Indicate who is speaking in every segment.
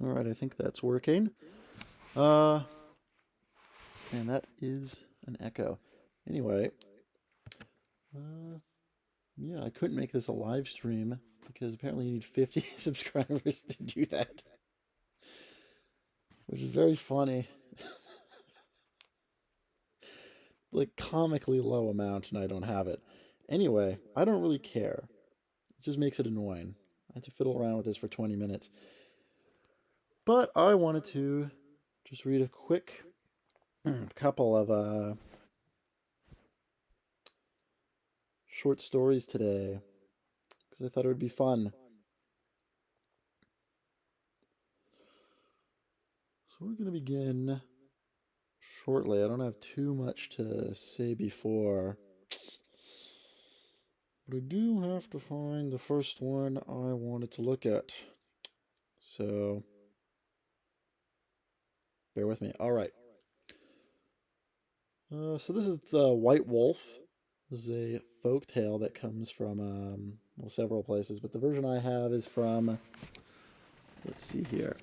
Speaker 1: All right, I think that's working. Uh, and that is an echo. Anyway, uh, yeah, I couldn't make this a live stream because apparently you need 50 subscribers to do that, which is very funny. Like comically low amount, and I don't have it. Anyway, I don't really care. It just makes it annoying. I had to fiddle around with this for 20 minutes. But I wanted to just read a quick couple of short stories today because I thought it would be fun. So we're going to begin shortly. I don't have too much to say before, but I do have to find the first one I wanted to look at. So bear with me. All right. So this is the White Wolf. This is a folk tale that comes from well, several places, but the version I have is from, let's see here,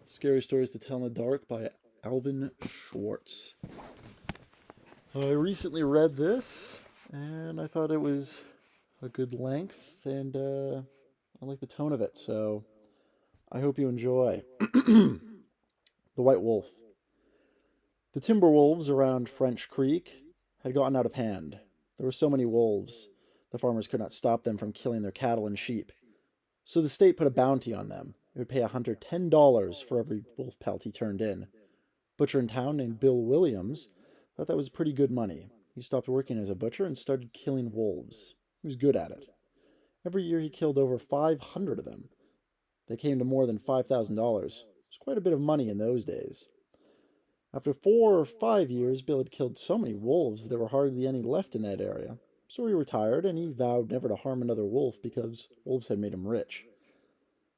Speaker 1: Scary Stories to Tell in the Dark by Alvin Schwartz. I recently read this, and I thought it was a good length, and I like the tone of it, so I hope you enjoy. The White Wolf. The timber wolves around French Creek had gotten out of hand. There were so many wolves, the farmers could not stop them from killing their cattle and sheep. So the state put a bounty on them. It would pay a hunter $10 for every wolf pelt he turned in. A butcher in town named Bill Williams thought that was pretty good money. He stopped working as a butcher and started killing wolves. He was good at it. Every year he killed over 500 of them. They came to more than $5,000. It was quite a bit of money in those days. After 4 or 5 years, Bill had killed so many wolves there were hardly any left in that area. So he retired, and he vowed never to harm another wolf because wolves had made him rich.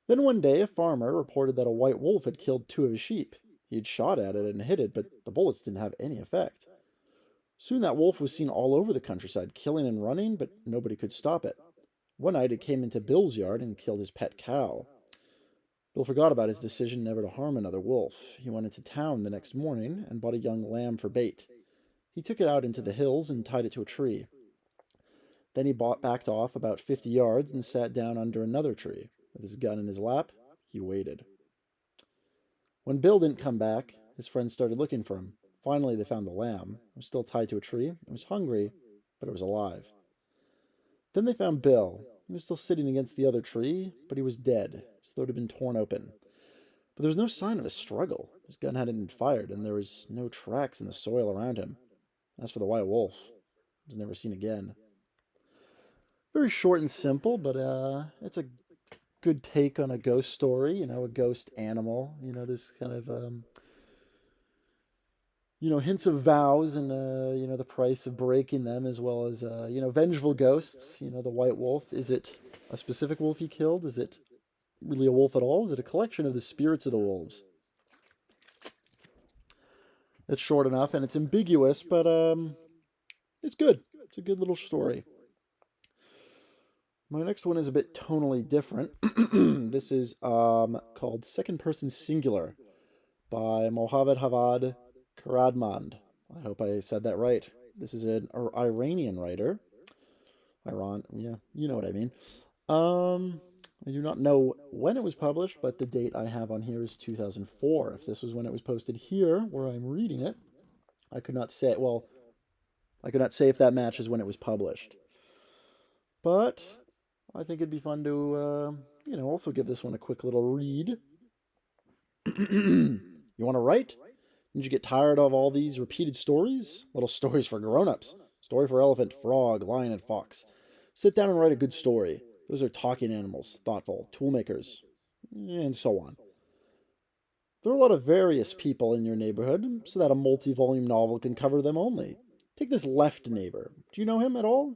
Speaker 1: Then one day a farmer reported that a white wolf had killed 2 of his sheep. He had shot at it and hit it, but the bullets didn't have any effect. Soon that wolf was seen all over the countryside, killing and running, but nobody could stop it. One night it came into Bill's yard and killed his pet cow. Bill forgot about his decision never to harm another wolf. He went into town the next morning and bought a young lamb for bait. He took it out into the hills and tied it to a tree. Then he backed off about 50 yards and sat down under another tree. With his gun in his lap, he waited. When Bill didn't come back, his friends started looking for him. Finally, they found the lamb. It was still tied to a tree. It was hungry, but it was alive. Then they found Bill. He was still sitting against the other tree, but he was dead. His throat had been torn open. But there was no sign of a struggle. His gun hadn't been fired, and there was no tracks in the soil around him. As for the white wolf, he was never seen again. Very short and simple, but it's a good take on a ghost story, a ghost animal. This kind of, hints of vows and, the price of breaking them, as well as, vengeful ghosts. The white wolf. Is it a specific wolf he killed? Is it really a wolf at all? Is it a collection of the spirits of the wolves? It's short enough and it's ambiguous, but it's good. It's a good little story. My next one is a bit tonally different. This is called Second Person Singular by Mohammad Kheradmand. I hope I said that right. This is an Iranian writer. Iran, yeah, you know what I mean. I do not know when it was published, but the date I have on here is 2004. If this was when it was posted here, where I'm reading it, I could not say, well, I could not say if that matches when it was published. But I think it'd be fun to, also give this one a quick little read. You want to write? Didn't you get tired of all these repeated stories? Little stories for grown-ups. Story for elephant, frog, lion, and fox. Sit down and write a good story. Those are talking animals, thoughtful, toolmakers, and so on. There are a lot of various people in your neighborhood, so that a multi-volume novel can cover them only. Take this left neighbor. Do you know him at all?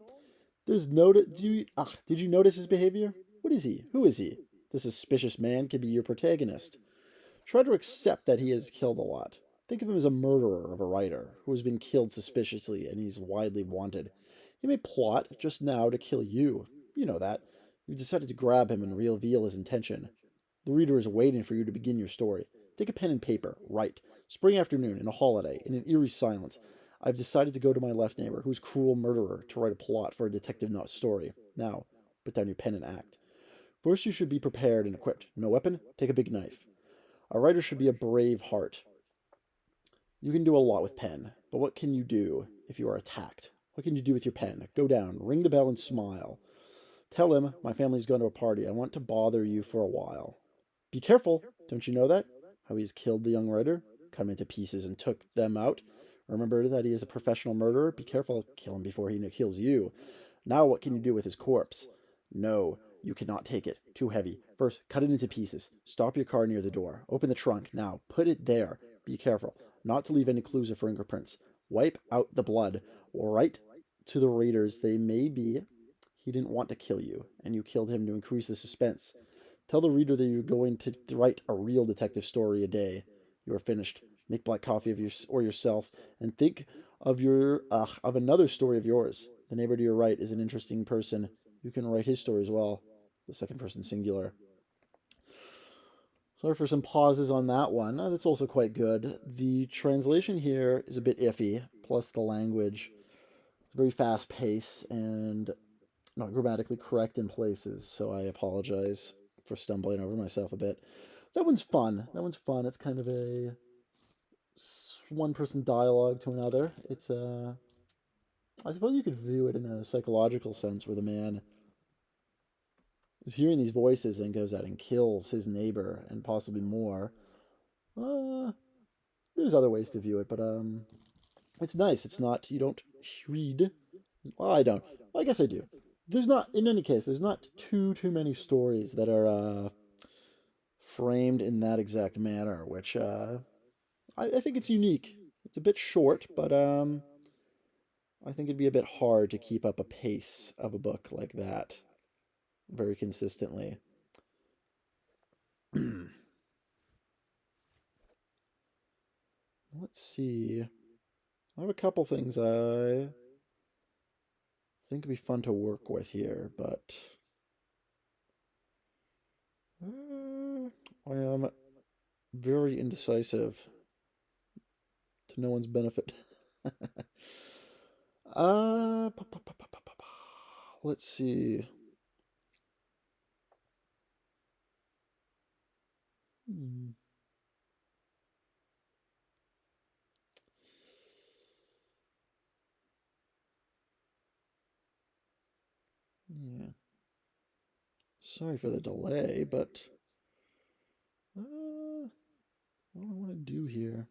Speaker 1: Did you notice his behavior? What is he? Who is he? This suspicious man could be your protagonist. Try to accept that he has killed a lot. Think of him as a murderer of a writer who has been killed suspiciously and he's widely wanted. He may plot just now to kill you. You know that. You've decided to grab him and reveal his intention. The reader is waiting for you to begin your story. Take a pen and paper. Write. Spring afternoon, in a holiday, in an eerie silence. I've decided to go to my left neighbor, who's cruel murderer, to write a plot for a detective not story. Now, put down your pen and act. First, you should be prepared and equipped. No weapon? Take a big knife. A writer should be a brave heart. You can do a lot with pen, but what can you do if you are attacked? What can you do with your pen? Go down, ring the bell, and smile. Tell him, my family's gone to a party. I want to bother you for a while. Be careful. Don't you know that? How he's killed the young writer, cut him into pieces, and took them out. Remember that he is a professional murderer. Be careful. Kill him before he kills you. Now what can you do with his corpse? No, you cannot take it. Too heavy. First, cut it into pieces. Stop your car near the door. Open the trunk. Now, put it there. Be careful. Not to leave any clues or fingerprints. Wipe out the blood. Write to the raiders they may be he didn't want to kill you, and you killed him to increase the suspense. Tell the reader that you're going to write a real detective story a day. You are finished. Make black coffee of yourself, and think of another story of yours. The neighbor to your right is an interesting person. You can write his story as well. The second person singular. Sorry for some pauses on that one. That's also quite good. The translation here is a bit iffy, plus the language. It's very fast paced and not grammatically correct in places, so I apologize for stumbling over myself a bit. That one's fun. It's kind of a one person dialogue to another. It's I suppose you could view it in a psychological sense where the man is hearing these voices and goes out and kills his neighbor and possibly more. Uh, there's other ways to view it, but it's nice. It's not you don't read. Well, I don't. Well, I guess I do. There's not, in any case, there's not too many stories that are framed in that exact manner, which I think it's unique. It's a bit short, but I think it'd be a bit hard to keep up a pace of a book like that very consistently. Let's see. I have a couple things I think would be fun to work with here, but I am very indecisive to no one's benefit. Let's see. Hmm. Yeah. Sorry for the delay, but what do I want to do here?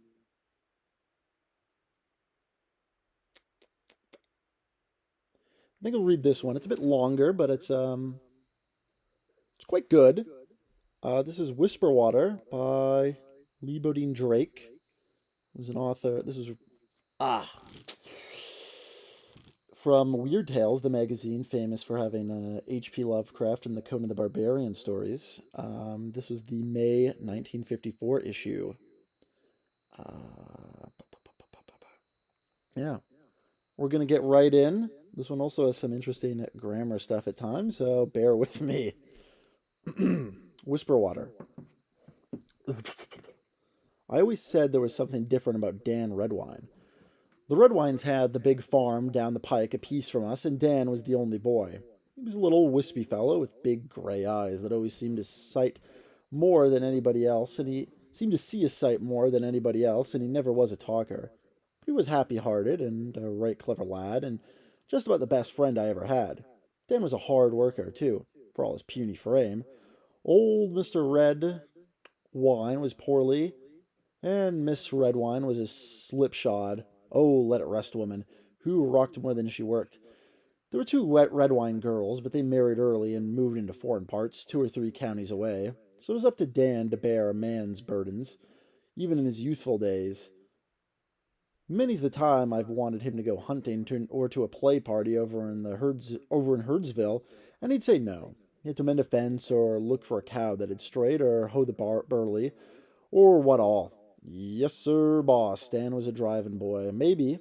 Speaker 1: I think I'll read this one. It's a bit longer, but it's quite good. This is Whisper Water by Lee Bodine Drake, who's an author. This is ah from Weird Tales, the magazine famous for having H.P. Lovecraft and the Conan the Barbarian stories. This was the May 1954 issue. Uh, yeah, we're gonna get right in. This one also has some interesting grammar stuff at times, so bear with me. Whisper Water. I always said there was something different about Dan Redwine. The Redwines had the big farm down the pike a piece from us, and Dan was the only boy. He was a little wispy fellow with big gray eyes that always seemed to sight more than anybody else, and he seemed to see a sight more than anybody else, and he never was a talker. But he was happy-hearted and a right clever lad, and just about the best friend I ever had. Dan was a hard worker, too, for all his puny frame. Old Mr. Red Wine was poorly, and Miss Redwine was a slipshod, oh, let it rest woman, who rocked more than she worked. There were two wet Redwine girls, but they married early and moved into foreign parts, 2 or 3 counties away. So it was up to Dan to bear a man's burdens, even in his youthful days. Many's the time I've wanted him to go hunting or to a play party over in Herdsville, and he'd say no. He had to mend a fence or look for a cow that had strayed or hoe the burley or what all. Yes, sir, boss. Dan was a driving boy. Maybe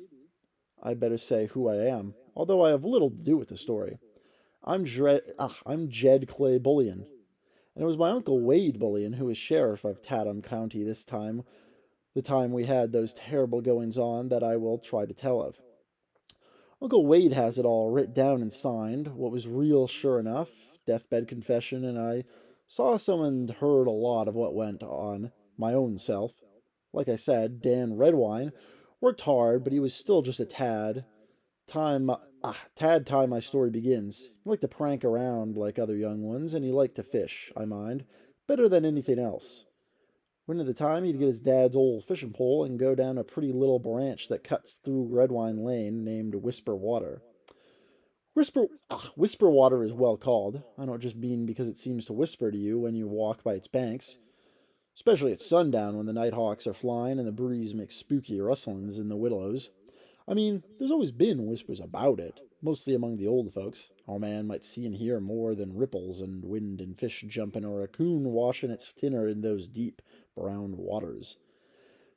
Speaker 1: I better say who I am, although I have little to do with the story. I'm Jed Clay Bullion, And it was my Uncle Wade Bullion who was sheriff of Tatham County this time, the time we had those terrible goings on that I will try to tell of. Uncle Wade has it all writ down and signed, what was real sure enough, deathbed confession, and I saw some and heard a lot of what went on, my own self. Like I said, Dan Redwine worked hard, but he was still just a tad time my story begins. He liked to prank around like other young ones, and he liked to fish, I mind, better than anything else. When at the time he'd get his dad's old fishing pole and go down a pretty little branch that cuts through Redwine Lane named Whisper Water. Whisper Water is well called. I don't just mean because it seems to whisper to you when you walk by its banks, especially at sundown when the nighthawks are flying and the breeze makes spooky rustlings in the willows. I mean, there's always been whispers about it, mostly among the old folks. Our man might see and hear more than ripples and wind and fish jumping or a coon washing its dinner in those deep, brown waters.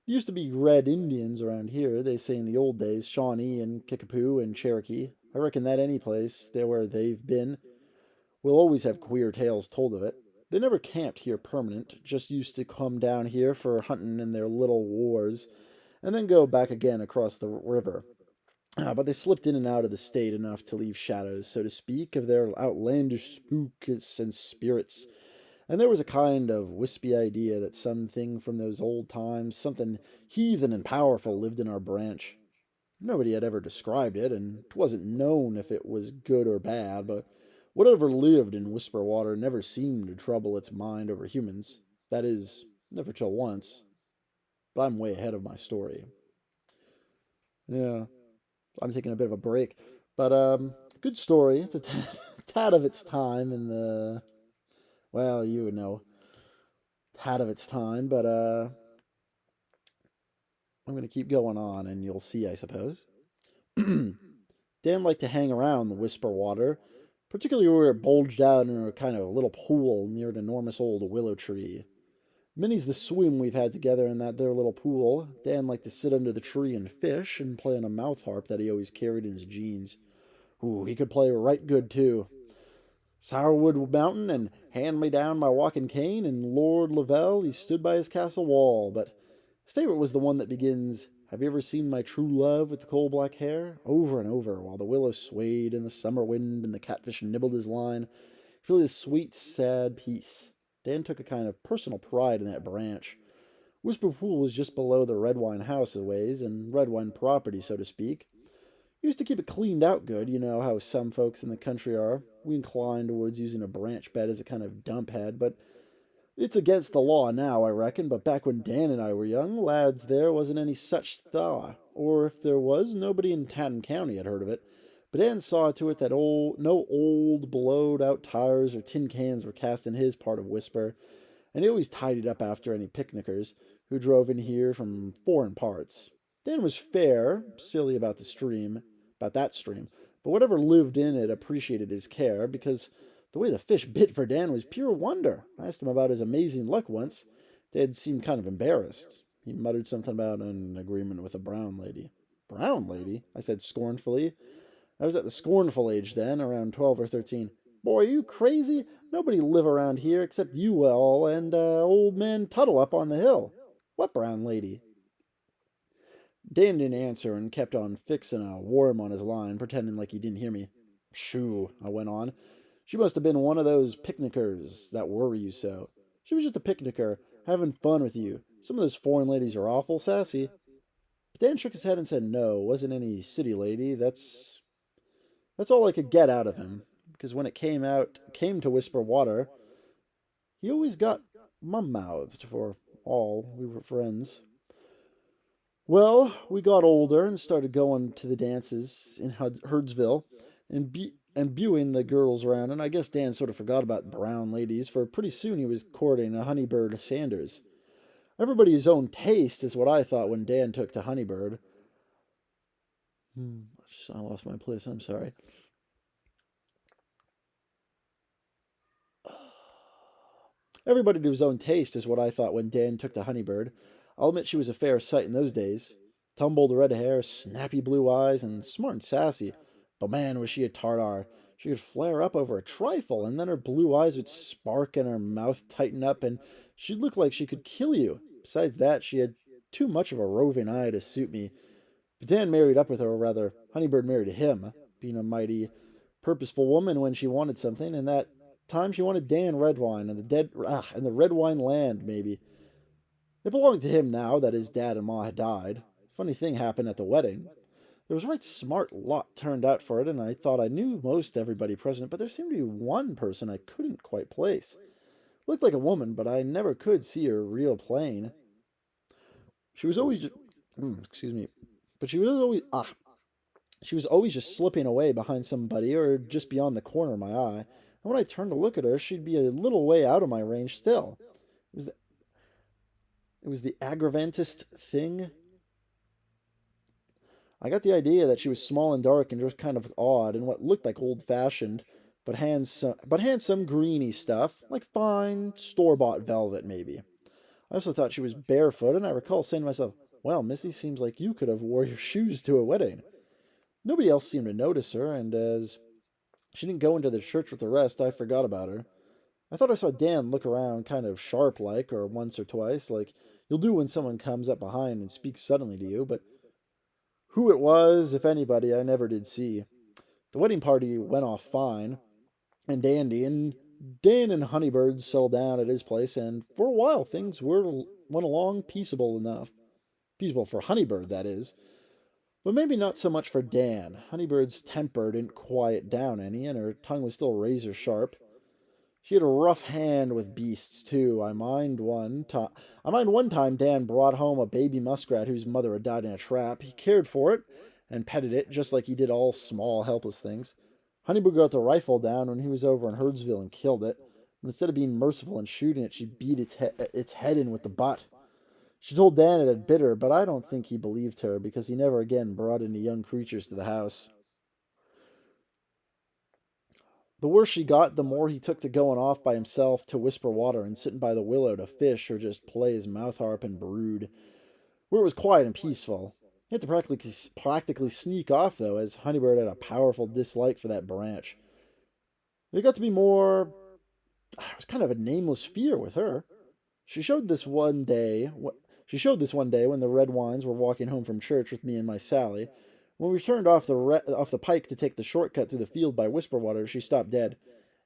Speaker 1: There used to be red Indians around here, they say in the old days, Shawnee and Kickapoo and Cherokee. I reckon that any place there where they've been will always have queer tales told of it. They never camped here permanent, just used to come down here for hunting in their little wars, and then go back again across the river. But they slipped in and out of the state enough to leave shadows, so to speak, of their outlandish spooks and spirits. And there was a kind of wispy idea that something from those old times, something heathen and powerful, lived in our branch. Nobody had ever described it, and 'twasn't known if it was good or bad, but whatever lived in Whisper Water never seemed to trouble its mind over humans. That is, never till once. But I'm way ahead of my story. Yeah, I'm taking a bit of a break. But, good story. It's a tad of its time in the, well, you would know, tad of its time, but, I'm going to keep going on and you'll see, I suppose. Dan liked to hang around the Whisper Water, particularly where it bulged out in a kind of little pool near an enormous old willow tree. Many's the swim we've had together in that there little pool. Dan liked to sit under the tree and fish and play on a mouth harp that he always carried in his jeans. Ooh, he could play right good, too. Sourwood Mountain and Hand Me Down My Walking Cane and Lord Lavelle, he stood by his castle wall, but his favorite was the one that begins, Have you ever seen my true love with the coal black hair? Over and over, while the willow swayed in the summer wind and the catfish nibbled his line. Feel this sweet, sad peace. Dan took a kind of personal pride in that branch. Whisper Pool was just below the Redwine house a ways, and Redwine property, so to speak. He used to keep it cleaned out good, you know how some folks in the country are. We incline towards using a branch bed as a kind of dump head, but it's against the law now, I reckon, but back when Dan and I were young lads there wasn't any such thaw, or if there was, nobody in Tatham County had heard of it. But Dan saw to it that no old blowed out tires or tin cans were cast in his part of Whisper, and he always tidied up after any picnickers who drove in here from foreign parts. Dan was fair, silly about that stream, but whatever lived in it appreciated his care, because the way the fish bit for Dan was pure wonder. I asked him about his amazing luck once. Dad seemed kind of embarrassed. He muttered something about an agreement with a brown lady. Brown lady? I said scornfully. I was at the scornful age then, around 12 or 13. Boy, are you crazy? Nobody live around here except you all and old man Tuttle up on the hill. What brown lady? Dan didn't answer and kept on fixing a worm on his line, pretending like he didn't hear me. Shoo, I went on. She must have been one of those picnickers that worry you so. She was just a picnicker, having fun with you. Some of those foreign ladies are awful sassy. But Dan shook his head and said no, wasn't any city lady. That's all I could get out of him, because when it came to Whisper Water, he always got mum-mouthed for all we were friends. Well, we got older and started going to the dances in Herdsville and viewing the girls around, and I guess Dan sort of forgot about brown ladies, for pretty soon he was courting a Honeybird Sanders. Everybody's own taste is what I thought when Dan took to Honeybird. I lost my place, I'm sorry. Everybody to his own taste is what I thought when Dan took to Honeybird. I'll admit she was a fair sight in those days. Tumbled red hair, snappy blue eyes, and smart and sassy. But man, was she a tartar. She could flare up over a trifle, and then her blue eyes would spark and her mouth tighten up, and she'd look like she could kill you. Besides that, she had too much of a roving eye to suit me. But Dan married up with her, or rather, Honeybird married him, being a mighty purposeful woman when she wanted something, and that time she wanted Dan Redwine and the red wine land, maybe. It belonged to him now that his dad and ma had died. Funny thing happened at the wedding. There was a right smart lot turned out for it, and I thought I knew most everybody present, but there seemed to be one person I couldn't quite place. Looked like a woman, but I never could see her real plain. She was always just, excuse me, but she was always just slipping away behind somebody or just beyond the corner of my eye. And when I turned to look at her, she'd be a little way out of my range still. It was the, it was the aggravantest thing. I got the idea that she was small and dark and just kind of odd and what looked like old-fashioned, but handsome greeny stuff, like fine store-bought velvet maybe. I also thought she was barefoot, and I recall saying to myself, "Well, Missy, seems like you could have wore your shoes to a wedding." Nobody else seemed to notice her, and as she didn't go into the church with the rest, I forgot about her. I thought I saw Dan look around kind of sharp-like, or once or twice, like you'll do when someone comes up behind and speaks suddenly to you, but who it was, if anybody, I never did see. The wedding party went off fine and dandy, and Dan and Honeybird settled down at his place, and for a while things went along peaceable enough. Peaceable for Honeybird, that is. But maybe not so much for Dan. Honeybird's temper didn't quiet down any, and her tongue was still razor sharp. She had a rough hand with beasts, too. I mind one time Dan brought home a baby muskrat whose mother had died in a trap. He cared for it and petted it just like he did all small, helpless things. Honeybird got the rifle down when he was over in Herdsville and killed it. But instead of being merciful and shooting it, she beat its head in with the butt. She told Dan it had bit her, but I don't think he believed her because he never again brought any young creatures to the house. The worse she got, the more he took to going off by himself to whisper water and sitting by the willow to fish or just play his mouth harp and brood, where it was quiet and peaceful. He had to practically sneak off, though, as Honeybird had a powerful dislike for that branch. It got to be more... It was kind of a nameless fear with her. She showed this one day when the red wines were walking home from church with me and my Sally. When we turned off the pike to take the shortcut through the field by Whisperwater, she stopped dead.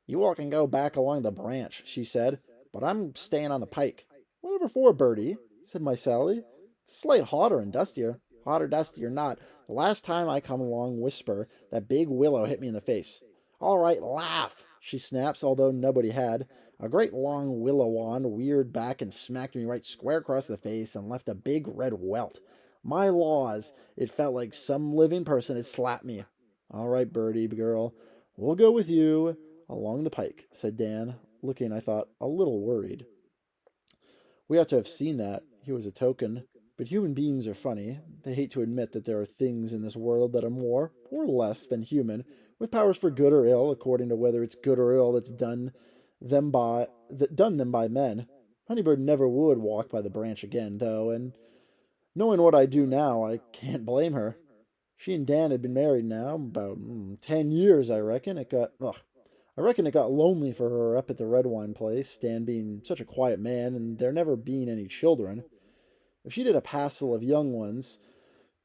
Speaker 1: "You all can go back along the branch," she said, "but I'm staying on the pike." "Whatever for, Bertie?" said my Sally. "It's a slight hotter and dustier." "Hotter, dusty, or not, the last time I come along Whisper, that big willow hit me in the face." "All right, laugh," she snaps, although nobody had. "A great long willow wand weird back and smacked me right square across the face and left a big red welt. My laws, it felt like some living person had slapped me." "All right, Bertie, girl, we'll go with you along the pike," said Dan, looking, I thought, a little worried. We ought to have seen that. He was a token. But human beings are funny. They hate to admit that there are things in this world that are more or less than human, with powers for good or ill, according to whether it's good or ill that's done them by men. Honeybird never would walk by the branch again, though, and knowing what I do now, I can't blame her. She and Dan had been married now about 10 years, I reckon. I reckon it got lonely for her up at the red wine place, Dan being such a quiet man and there never being any children. If she did a passel of young ones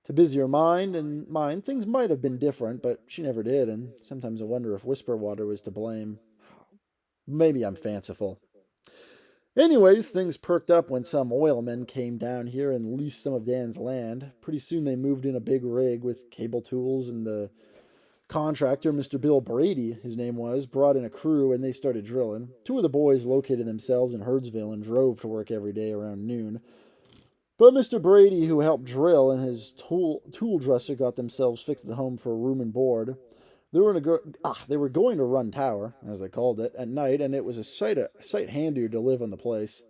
Speaker 1: to busy her mind and mine, things might have been different, but she never did, and sometimes I wonder if Whisperwater was to blame. Maybe I'm fanciful. Anyways, things perked up when some oilmen came down here and leased some of Dan's land. Pretty soon they moved in a big rig with cable tools, and the contractor, Mr. Bill Brady, his name was, brought in a crew and they started drilling. Two of the boys located themselves in Herdsville and drove to work every day around noon. But Mr. Brady, who helped drill, and his tool dresser got themselves fixed at the home for room and board. They were going to run tower, as they called it, at night, and it was a sight handier to live on the place.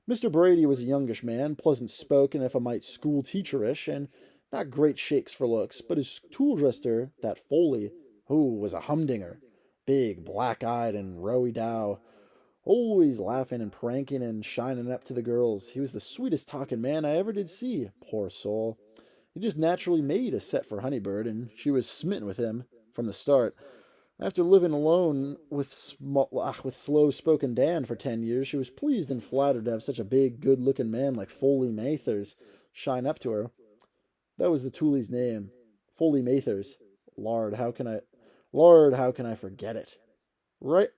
Speaker 1: Mr. Brady was a youngish man, pleasant-spoken, if I might school-teacherish, and not great shakes for looks, but his tool dresser, that Foley, was a humdinger, big, black-eyed, and rowy-dow, always laughing and pranking and shining up to the girls. He was the sweetest talking man I ever did see, poor soul. He just naturally made a set for Honeybird, and she was smitten with him from the start. After living alone with with slow-spoken Dan for 10 years, she was pleased and flattered to have such a big, good-looking man like Foley Mathers shine up to her. That was the Toolie's name, Foley Mathers. Lord, how can I, Lord, how can I forget it? Right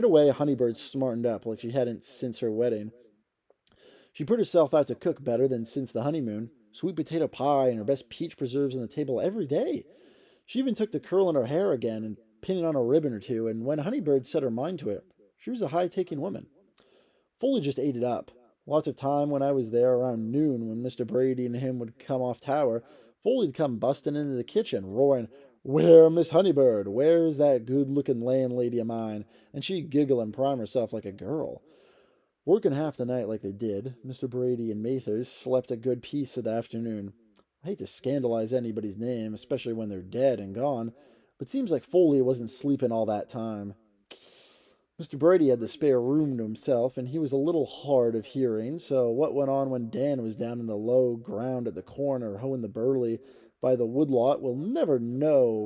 Speaker 1: away, Honeybird smartened up like she hadn't since her wedding. She put herself out to cook better than since the honeymoon. Sweet potato pie and her best peach preserves on the table every day. She even took to curling her hair again and pinning on a ribbon or two, and when Honeybird set her mind to it, she was a high-taking woman. Foley just ate it up. Lots of time when I was there around noon when Mr. Brady and him would come off tower, Foley'd come busting into the kitchen, roaring, "Where, Miss Honeybird? Where's that good-looking landlady of mine?" And she'd giggle and prime herself like a girl. Working half the night like they did, Mr. Brady and Mathers slept a good piece of the afternoon. I hate to scandalize anybody's name, especially when they're dead and gone, but seems like Foley wasn't sleeping all that time. Mr. Brady had the spare room to himself, and he was a little hard of hearing, so what went on when Dan was down in the low ground at the corner hoeing the burley by the woodlot will never now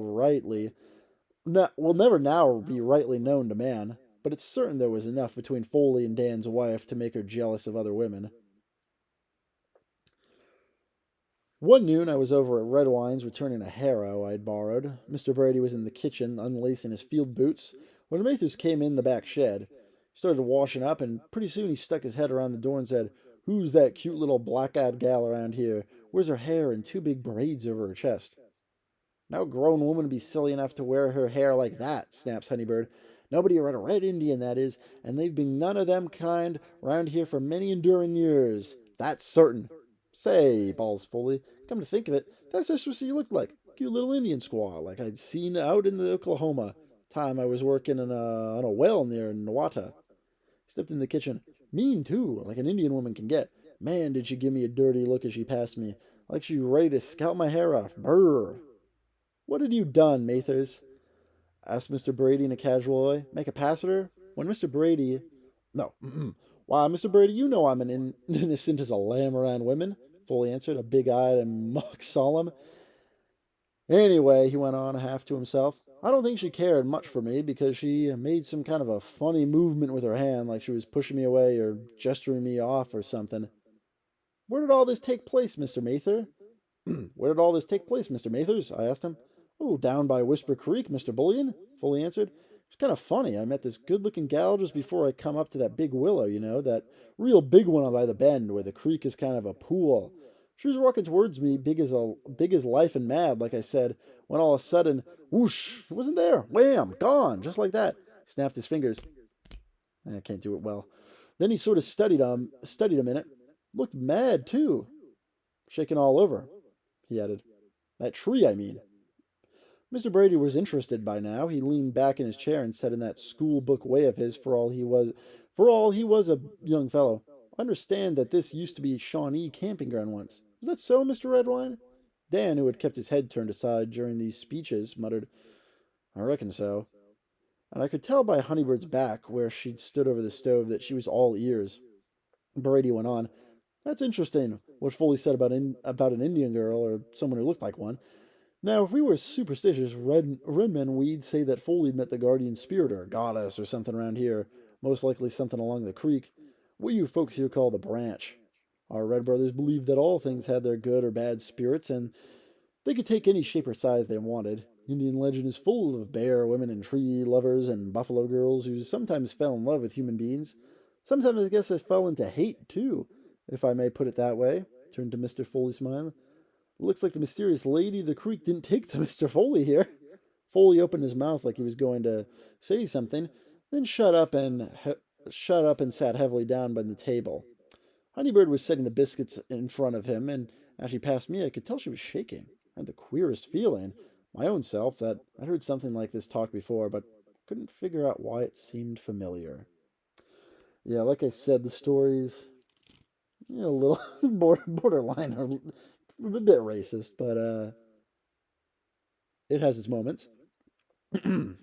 Speaker 1: be rightly known to man, but it's certain there was enough between Foley and Dan's wife to make her jealous of other women. One noon I was over at Redwine's returning a harrow I'd borrowed. Mr. Brady was in the kitchen unlacing his field boots when Mathers came in the back shed. He started washing up, and pretty soon he stuck his head around the door and said, "Who's that cute little black-eyed gal around here? Wears her hair in two big braids over her chest." "No grown woman would be silly enough to wear her hair like that," snaps Honeybird. "Nobody but a red Indian, that is, and they've been none of them kind round here for many enduring years. That's certain." "Say," bawls Foley, "come to think of it, that's just what she looked like. Cute little Indian squaw, like I'd seen out in the Oklahoma time I was working on a well near Nawata." He stepped in the kitchen. "Mean, too, like an Indian woman can get. Man, did she give me a dirty look as she passed me, like she ready to scalp my hair off. Brrr." "What had you done, Mathers?" asked Mr. Brady in a casual way. "Make a pass at her?" When Mr. Brady... No. "Why, Mr. Brady, you know I'm innocent as a lamb around women," Foley answered, a big-eyed and mock solemn. "Anyway," he went on, half to himself, "I don't think she cared much for me because she made some kind of a funny movement with her hand like she was pushing me away or gesturing me off or something." "Where did all this take place, Mr. Mather?" "Where did all this take place, Mr. Mathers?" I asked him. "Oh, down by Whisper Creek, Mr. Bullion," Foley answered. "It's kind of funny. I met this good-looking gal just before I come up to that big willow, that real big one by the bend where the creek is kind of a pool. She was walking towards me, big as life and mad, like I said, when all of a sudden, whoosh, it wasn't there. Wham, gone, just like that." He snapped his fingers. I can't do it well. Then he sort of studied a minute. "Looked mad, too. Shaking all over," he added. "That tree, I mean." Mr. Brady was interested by now. He leaned back in his chair and said in that school book way of his, for all he was a young fellow, "I understand that this used to be Shawnee camping ground once. Is that so, Mr. Redwine?" Dan, who had kept his head turned aside during these speeches, muttered, "I reckon so." And I could tell by Honeybird's back, where she'd stood over the stove, that she was all ears. Brady went on, "That's interesting, what Foley said about an Indian girl, or someone who looked like one. Now, if we were superstitious red men, we'd say that Foley met the guardian spirit or goddess or something around here, most likely something along the creek, what you folks here call the branch. Our red brothers believed that all things had their good or bad spirits, and they could take any shape or size they wanted. Indian legend is full of bear women and tree lovers and buffalo girls who sometimes fell in love with human beings. Sometimes I guess I fell into hate, too, if I may put it that way," turned to Mr. Foley, smiling. "Looks like the mysterious lady of the creek didn't take to Mr. Foley here." Foley opened his mouth like he was going to say something, then shut up and sat heavily down by the table. Honeybird was setting the biscuits in front of him, and as she passed me, I could tell she was shaking. I had the queerest feeling, my own self, that I'd heard something like this talk before, but couldn't figure out why it seemed familiar. Yeah, like I said, the stories, a little borderline, or a bit racist, but it has its moments. Then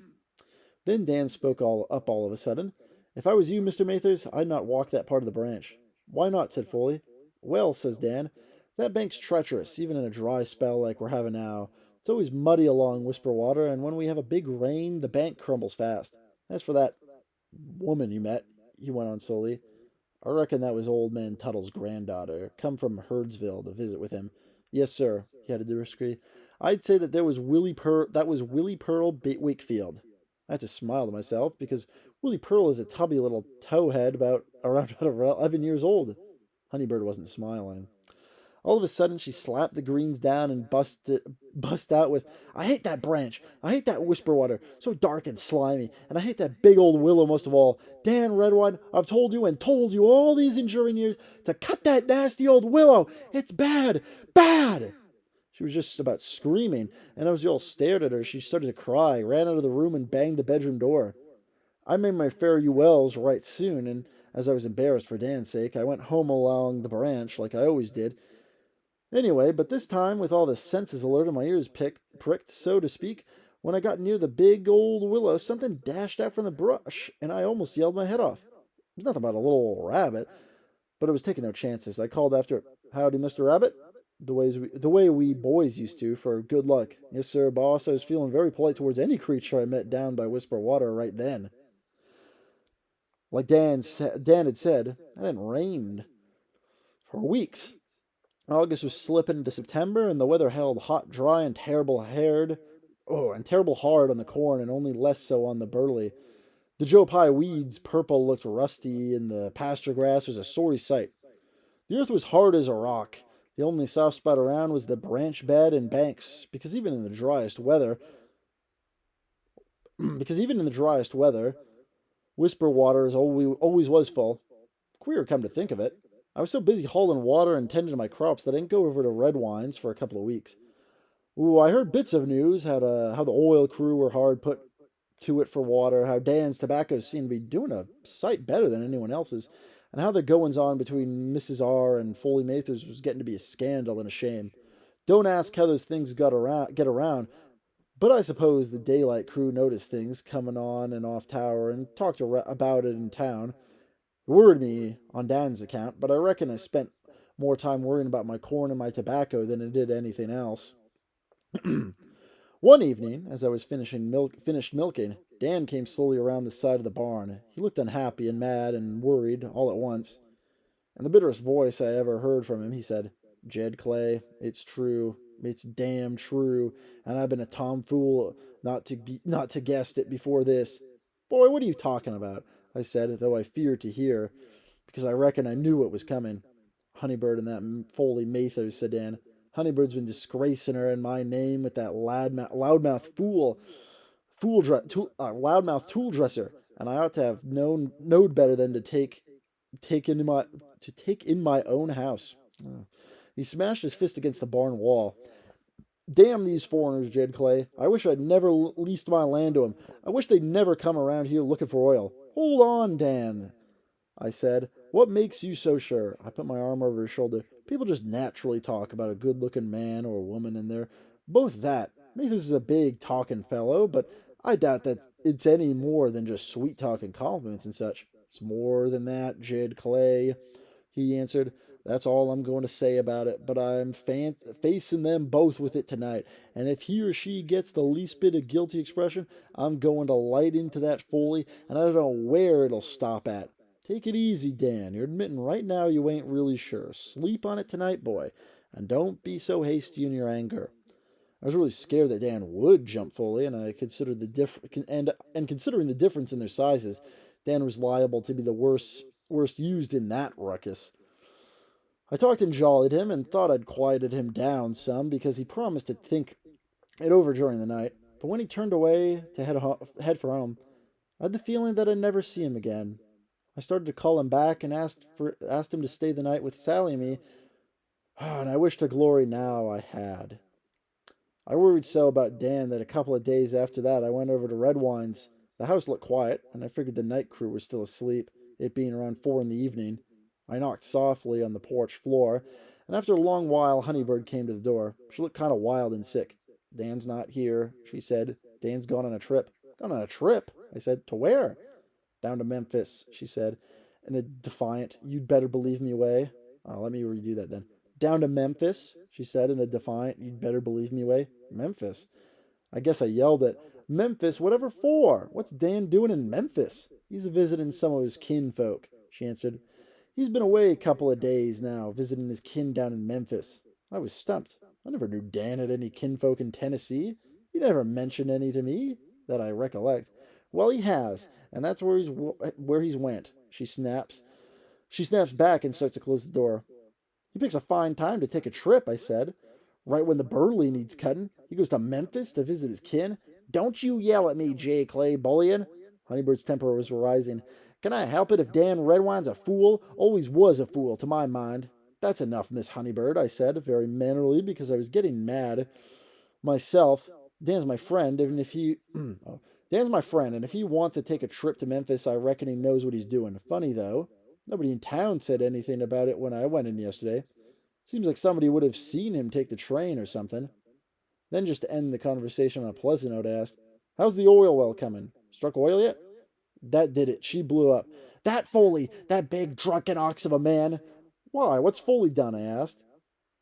Speaker 1: Dan spoke all of a sudden. "If I was you, Mr. Mathers, I'd not walk that part of the branch." "Why not?" said Foley. "Well," says Dan, "that bank's treacherous, even in a dry spell like we're having now. It's always muddy along Whisperwater, and when we have a big rain, the bank crumbles fast. As for that woman you met, he went on slowly, I reckon that was old man Tuttle's granddaughter, come from Herdsville to visit with him. Yes, sir, he added discreetly. I'd say that was Willie Pearl Wakefield. I had to smile to myself because Willie Pearl is a tubby little towhead around 11 years old. Honeybird wasn't smiling. All of a sudden, she slapped the greens down and bust out with, I hate that branch. I hate that Whisperwater. So dark and slimy. And I hate that big old willow most of all. Dan Redwine, I've told you and told you all these enduring years to cut that nasty old willow. It's bad. Bad. She was just about screaming, and as we all stared at her, she started to cry, ran out of the room, and banged the bedroom door. I made my fare-you-wells right soon, and as I was embarrassed for Dan's sake, I went home along the branch like I always did. Anyway, but this time, with all the senses alert and my ears pricked, so to speak, when I got near the big old willow, something dashed out from the brush, and I almost yelled my head off. It was nothing but a little old rabbit, but I was taking no chances. I called after it, Howdy, Mr. Rabbit? The way we boys used to, for good luck. Yes, sir, boss. I was feeling very polite towards any creature I met down by Whisperwater right then. Like Dan had said, it hadn't rained for weeks. August was slipping into September, and the weather held hot, dry, and terrible hard on the corn, and only less so on the burley. The Joe Pye weeds purple looked rusty, and the pasture grass was a sorry sight. The earth was hard as a rock. The only soft spot around was the branch bed and banks, because even in the driest weather, Whisperwater always was full. Queer, come to think of it. I was so busy hauling water and tending to my crops that I didn't go over to Redwine's for a couple of weeks. Ooh, I heard bits of news, how the oil crew were hard put to it for water, how Dan's tobacco seemed to be doing a sight better than anyone else's, and how the goings on between Mrs. R. and Foley Mathers was getting to be a scandal and a shame. Don't ask how those things get around, but I suppose the daylight crew noticed things coming on and off tower and talked about it in town. It worried me on Dan's account, but I reckon I spent more time worrying about my corn and my tobacco than I did anything else. One evening, as I was finished milking, Dan came slowly around the side of the barn. He looked unhappy and mad and worried all at once. In the bitterest voice I ever heard from him, he said, Jed Clay, it's true. It's damn true, and I've been a tomfool not to guessed it before this. Boy, what are you talking about? I said, though I feared to hear, because I reckon I knew what was coming. Honeybird and that Foley Mathers, said Dan. Honeybird's been disgracing her and my name with that loudmouth loudmouth tool dresser, and I ought to have knowed better than to take in my own house. Oh. He smashed his fist against the barn wall. Damn these foreigners, Jed Clay. I wish I'd never leased my land to 'em. I wish they'd never come around here looking for oil. Hold on, Dan, I said. What makes you so sure? I put my arm over his shoulder. People just naturally talk about a good-looking man or woman, and they're both that. Mathers is a big talking fellow, but I doubt that it's any more than just sweet-talking compliments and such. It's more than that, Jed Clay, he answered. That's all I'm going to say about it, but I'm facing them both with it tonight, and if he or she gets the least bit of guilty expression, I'm going to light into that Foley, and I don't know where it'll stop at. Take it easy, Dan. You're admitting right now you ain't really sure. Sleep on it tonight, boy, and don't be so hasty in your anger. I was really scared that Dan would jump Foley, and I considered considering the difference in their sizes, Dan was liable to be the worst used in that ruckus. I talked and jollied him and thought I'd quieted him down some because he promised to think it over during the night. But when he turned away to head for home, I had the feeling that I'd never see him again. I started to call him back and asked him to stay the night with Sally and me, and I wish to glory now I had. I worried so about Dan that a couple of days after that I went over to Redwine's. The house looked quiet, and I figured the night crew were still asleep, it being around 4 in the evening. I knocked softly on the porch floor, and after a long while Honeybird came to the door. She looked kind of wild and sick. Dan's not here, she said. Dan's gone on a trip. Gone on a trip? I said. To where? Down to Memphis, she said, in a defiant, you'd better believe me way. Let me redo that then. Down to Memphis, she said in a defiant, you'd better believe me way. Memphis? I guess I yelled at, Memphis, whatever for? What's Dan doing in Memphis? He's visiting some of his kinfolk, she answered. He's been away a couple of days now, visiting his kin down in Memphis. I was stumped. I never knew Dan had any kinfolk in Tennessee. He never mentioned any to me, that I recollect. Well, he has, and that's where he's went. She snaps. She snaps back and starts to close the door. He picks a fine time to take a trip, I said. Right when the Burley needs cutting, he goes to Memphis to visit his kin. Don't you yell at me, J. Clay Bullion. Honeybird's temper was rising. Can I help it if Dan Redwine's a fool? Always was a fool, to my mind. That's enough, Miss Honeybird, I said, very mannerly, because I was getting mad myself. Dan's my friend, and if he oh, Dan's my friend, and if he wants to take a trip to Memphis, I reckon he knows what he's doing. Funny though, nobody in town said anything about it when I went in yesterday. Seems like somebody would have seen him take the train or something. Then, just to end the conversation on a pleasant note, I asked, how's the oil well coming? Struck oil yet? That did it. She blew up. That Foley, that big drunken ox of a man. Why, what's Foley done? I asked.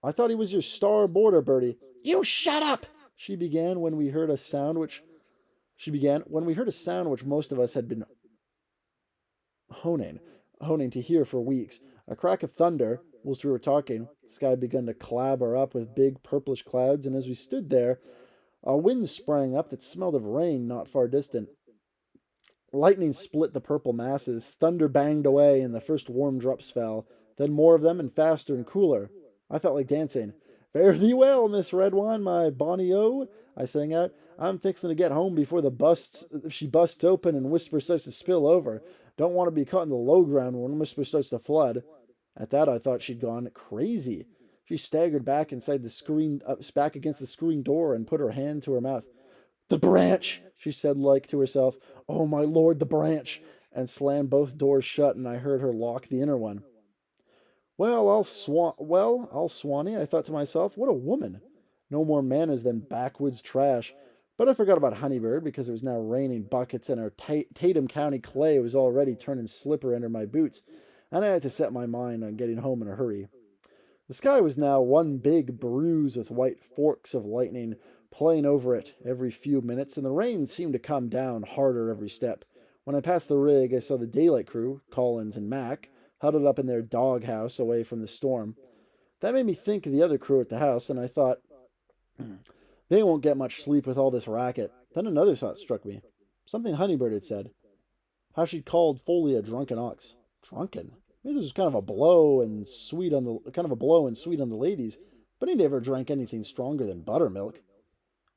Speaker 1: I thought he was your star boarder, Bertie. You shut up! She began when we heard a sound which most of us had been honing to hear for weeks. A crack of thunder, whilst we were talking. The sky had begun to clabber up with big purplish clouds, and as we stood there, a wind sprang up that smelled of rain not far distant. Lightning split the purple masses, thunder banged away, and the first warm drops fell, then more of them, and faster and cooler. I felt like dancing. Fare thee well, Miss Redwine, my bonny o, I sang out. I'm fixing to get home before she busts open and Whisper starts to spill over. Don't want to be caught in the low ground when Whisper starts to flood. At that I thought she'd gone crazy. She staggered back back against the screen door and put her hand to her mouth. The branch, she said, like to herself. Oh, my lord, the branch, and slammed both doors shut, and I heard her lock the inner one. I'll Swanee, I thought to myself, what a woman. No more manners than backwoods trash. But I forgot about Honeybird because it was now raining buckets and our Tatum County clay was already turning slippery under my boots, and I had to set my mind on getting home in a hurry. The sky was now one big bruise with white forks of lightning playing over it every few minutes, and the rain seemed to come down harder every step. When I passed the rig, I saw the daylight crew, Collins and Mac, huddled up in their doghouse away from the storm. That made me think of the other crew at the house, and I thought, they won't get much sleep with all this racket. Then another thought struck me. Something Honeybird had said. How she'd called Foley a drunken ox. Drunken? Maybe this was kind of a blow and sweet on the ladies, but he never drank anything stronger than buttermilk.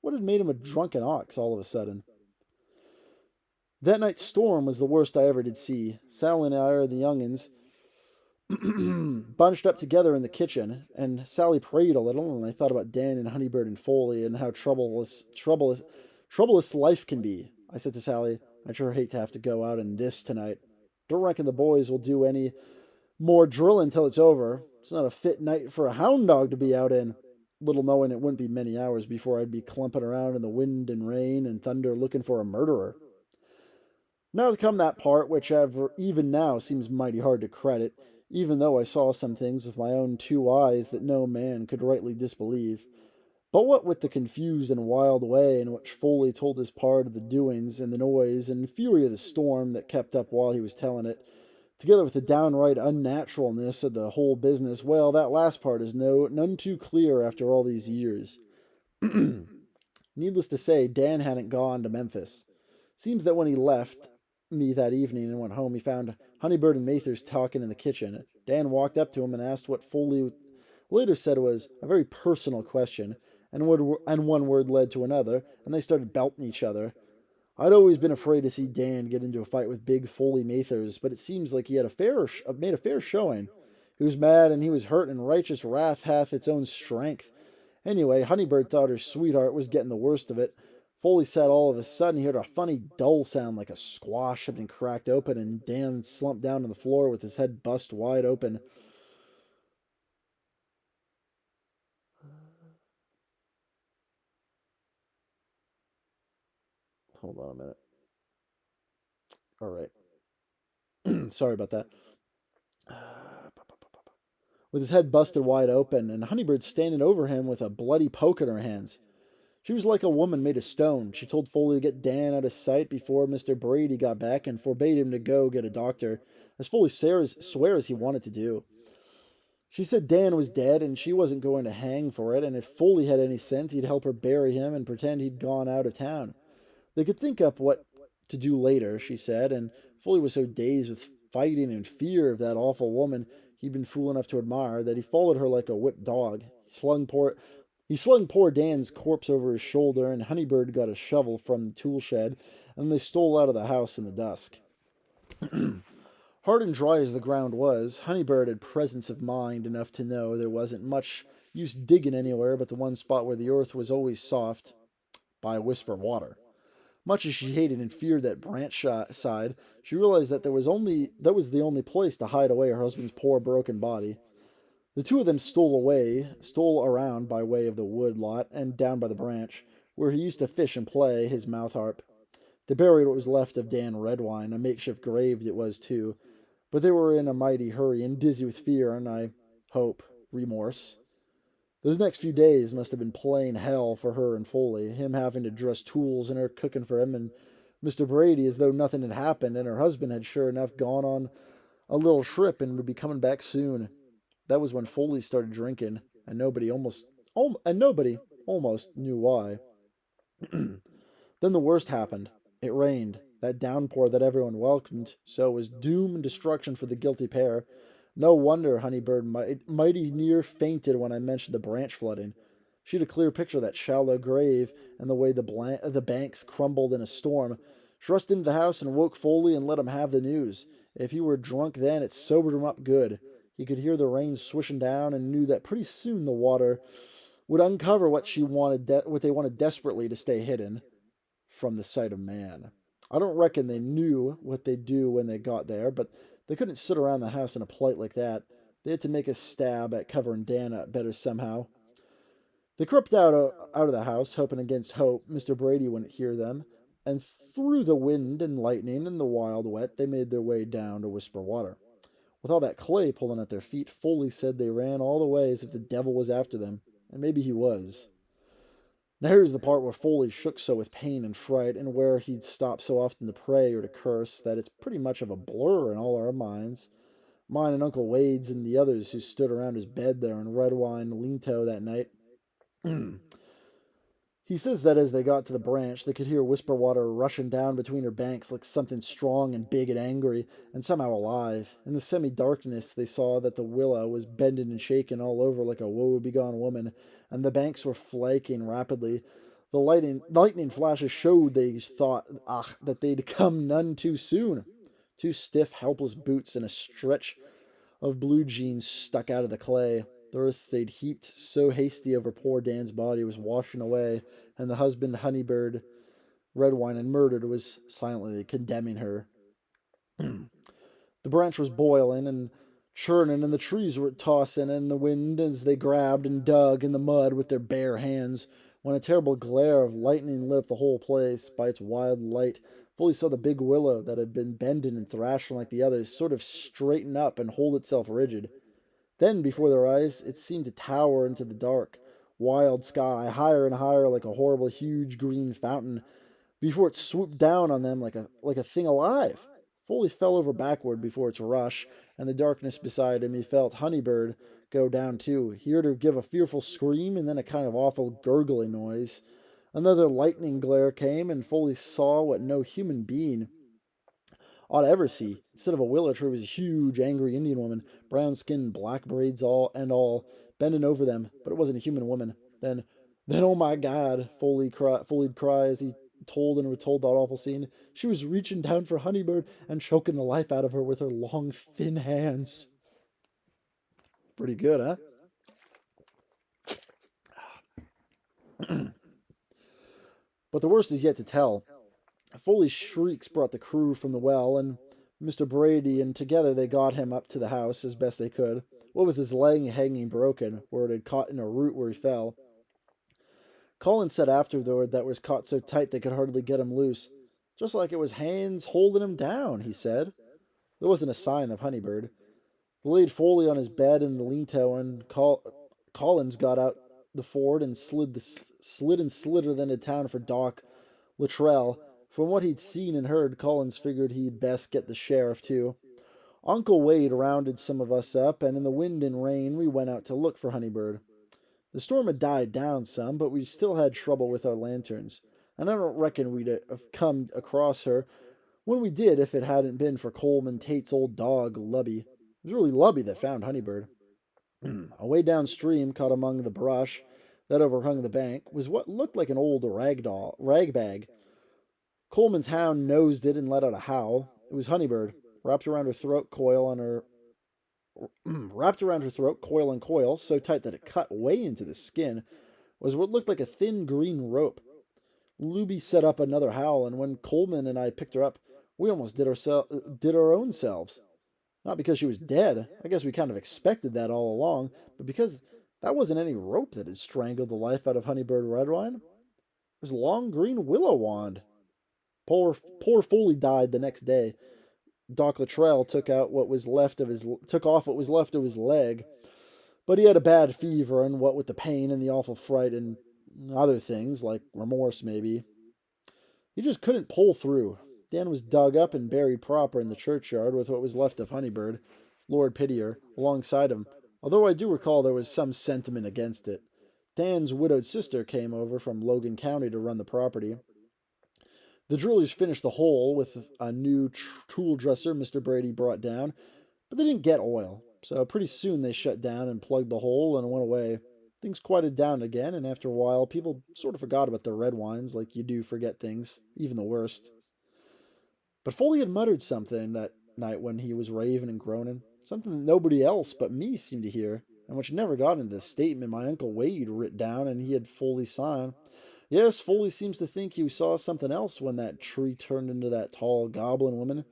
Speaker 1: What had made him a drunken ox all of a sudden? That night's storm was the worst I ever did see. Sally and I are the young'uns bunched up together in the kitchen, and Sally prayed a little, and I thought about Dan and Honeybird and Foley and how troublous life can be. I said to Sally, I sure hate to have to go out in this tonight. Don't reckon the boys will do any more drilling till it's over. It's not a fit night for a hound dog to be out in. Little knowing it wouldn't be many hours before I'd be clumping around in the wind and rain and thunder looking for a murderer. Now to come that part, which even now seems mighty hard to credit, even though I saw some things with my own two eyes that no man could rightly disbelieve. But what with the confused and wild way in which Foley told his part of the doings and the noise and fury of the storm that kept up while he was telling it, together with the downright unnaturalness of the whole business, well, that last part is none too clear after all these years. Needless to say, Dan hadn't gone to Memphis. Seems that when he left me that evening and went home, he found Honeybird and Mathers talking in the kitchen. Dan walked up to him and asked what Foley later said was a very personal question, and one word led to another, and they started belting each other. I'd always been afraid to see Dan get into a fight with big Foley Mathers, but it seems like he had made a fair showing. He was mad and he was hurt, and righteous wrath hath its own strength. Anyway, Honeybird thought her sweetheart was getting the worst of it. Foley said all of a sudden he heard a funny dull sound like a squash had been cracked open, and Dan slumped down on the floor with his head bust wide open. Hold on a minute. All right. Sorry about that. with his head busted wide open, and Honeybird standing over him with a bloody poke in her hands. She was like a woman made of stone. She told Foley to get Dan out of sight before Mr. Brady got back and forbade him to go get a doctor, as Foley swears he wanted to do. She said Dan was dead and she wasn't going to hang for it, and if Foley had any sense, he'd help her bury him and pretend he'd gone out of town. They could think up what to do later, she said, and Foley was so dazed with fighting and fear of that awful woman he'd been fool enough to admire that he followed her like a whipped dog. He slung poor Dan's corpse over his shoulder, and Honeybird got a shovel from the tool shed, and they stole out of the house in the dusk. Hard and dry as the ground was, Honeybird had presence of mind enough to know there wasn't much use digging anywhere but the one spot where the earth was always soft by Whisper Water. Much as she hated and feared that branch side, she realized that that was the only place to hide away her husband's poor broken body. The two of them stole around by way of the wood lot and down by the branch, where he used to fish and play his mouth harp. They buried what was left of Dan Redwine, a makeshift grave it was too, but they were in a mighty hurry and dizzy with fear and, I hope, remorse. Those next few days must have been plain hell for her and Foley, him having to dress tools and her cooking for him, and Mr. Brady as though nothing had happened, and her husband had sure enough gone on a little trip and would be coming back soon. That was when Foley started drinking, and nobody almost knew why. Then the worst happened. It rained, that downpour that everyone welcomed, so it was doom and destruction for the guilty pair. No wonder Honeybird mighty near fainted when I mentioned the branch flooding. She had a clear picture of that shallow grave and the way the banks crumbled in a storm. She rushed into the house and woke Foley and let him have the news. If he were drunk then, it sobered him up good. He could hear the rain swishing down and knew that pretty soon the water would uncover what they wanted desperately to stay hidden from the sight of man. I don't reckon they knew what they'd do when they got there, but they couldn't sit around the house in a plight like that. They had to make a stab at covering Dan up better somehow. They crept out of the house, hoping against hope Mr. Brady wouldn't hear them, and through the wind and lightning and the wild wet they made their way down to Whisper Water. With all that clay pulling at their feet, Foley said they ran all the way as if the devil was after them, and maybe he was. Now here's the part where Foley shook so with pain and fright, and where he'd stopped so often to pray or to curse, that it's pretty much of a blur in all our minds. Mine and Uncle Wade's and the others who stood around his bed there in Redwine Linto that night. He says that as they got to the branch, they could hear Whisper Water rushing down between her banks like something strong and big and angry, and somehow alive. In the semi-darkness, they saw that the willow was bending and shaking all over like a woe-begone woman, and the banks were flaking rapidly. The lightning flashes showed they thought that they'd come none too soon. Two stiff, helpless boots and a stretch of blue jeans stuck out of the clay. The earth they'd heaped so hasty over poor Dan's body was washing away, and the husband Honeybird, Redwine and murdered, was silently condemning her. The branch was boiling and churning, and the trees were tossing in the wind as they grabbed and dug in the mud with their bare hands, when a terrible glare of lightning lit up the whole place. By its wild light, Foley saw the big willow that had been bending and thrashing like the others sort of straighten up and hold itself rigid. Then, before their eyes, it seemed to tower into the dark, wild sky, higher and higher like a horrible, huge green fountain, before it swooped down on them like a thing alive. Foley fell over backward before its rush, and the darkness beside him, he felt Honeybird go down too. He heard her give a fearful scream, and then a kind of awful gurgling noise. Another lightning glare came, and Foley saw what no human being ought to ever see. Instead of a willow tree was a huge, angry Indian woman, brown skin, black braids all, bending over them, but it wasn't a human woman. Then, oh my God, Foley'd cry as he told and retold that awful scene. She was reaching down for Honeybird and choking the life out of her with her long, thin hands. Pretty good, huh? But the worst is yet to tell. Foley's shrieks brought the crew from the well, and Mr. Brady, and together they got him up to the house as best they could, what with his leg hanging broken, where it had caught in a root where he fell. Colin said afterward that was caught so tight they could hardly get him loose. Just like it was hands holding him down, he said. There wasn't a sign of Honeybird. They laid Foley on his bed in the lean-to, and Collins got out the Ford and slithered into town for Doc Luttrell. From what he'd seen and heard, Collins figured he'd best get the sheriff, too. Uncle Wade rounded some of us up, and in the wind and rain we went out to look for Honeybird. The storm had died down some, but we still had trouble with our lanterns, and I don't reckon we'd have come across her when we did if it hadn't been for Coleman Tate's old dog, Lubby. It was really Lubby that found Honeybird. Away downstream, caught among the brush that overhung the bank, was what looked like an old ragbag. Coleman's hound nosed it and let out a howl. It was Honeybird, wrapped around her throat, coil and coil, so tight that it cut way into the skin, was what looked like a thin green rope. Luby set up another howl, and when Coleman and I picked her up, we almost did our own selves. Not because she was dead. I guess we kind of expected that all along, but because that wasn't any rope that had strangled the life out of Honeybird Redwine. It was a long green willow wand. Poor Foley died the next day. Doc Luttrell took off what was left of his leg, but he had a bad fever, and what with the pain and the awful fright and other things like remorse, maybe, he just couldn't pull through. Dan was dug up and buried proper in the churchyard with what was left of Honeybird, Lord pity her, alongside him, although I do recall there was some sentiment against it. Dan's widowed sister came over from Logan County to run the property. The drillers finished the hole with a new tool dresser Mr. Brady brought down, but they didn't get oil, so pretty soon they shut down and plugged the hole and went away. Things quieted down again, and after a while, people sort of forgot about their red wines like you do forget things, even the worst. But Foley had muttered something that night when he was raving and groaning, something that nobody else but me seemed to hear, and which never got into the statement my Uncle Wade writ down and he had Foley sign. Yes, Foley seems to think he saw something else when that tree turned into that tall goblin woman.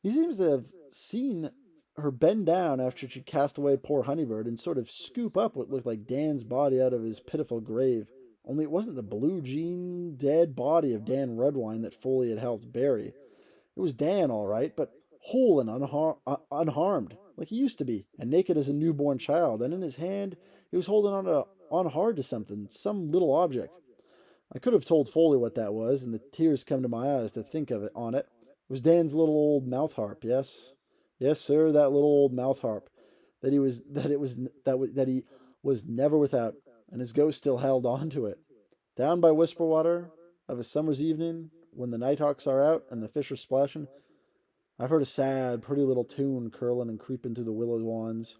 Speaker 1: He seems to have seen her bend down after she'd cast away poor Honeybird and sort of scoop up what looked like Dan's body out of his pitiful grave. Only it wasn't the blue jean dead body of Dan Redwine that Foley had helped bury. It was Dan, all right, but whole and unharmed, like he used to be, and naked as a newborn child, and in his hand he was holding on hard to something, some little object. I could have told Foley what that was, and the tears come to my eyes to think of it on it. It was Dan's little old mouth harp, yes. Yes, sir, that little old mouth harp that he was never without, and his ghost still held on to it. Down by Whisperwater, of a summer's evening, when the nighthawks are out and the fish are splashing, I've heard a sad, pretty little tune curling and creeping through the willow wands.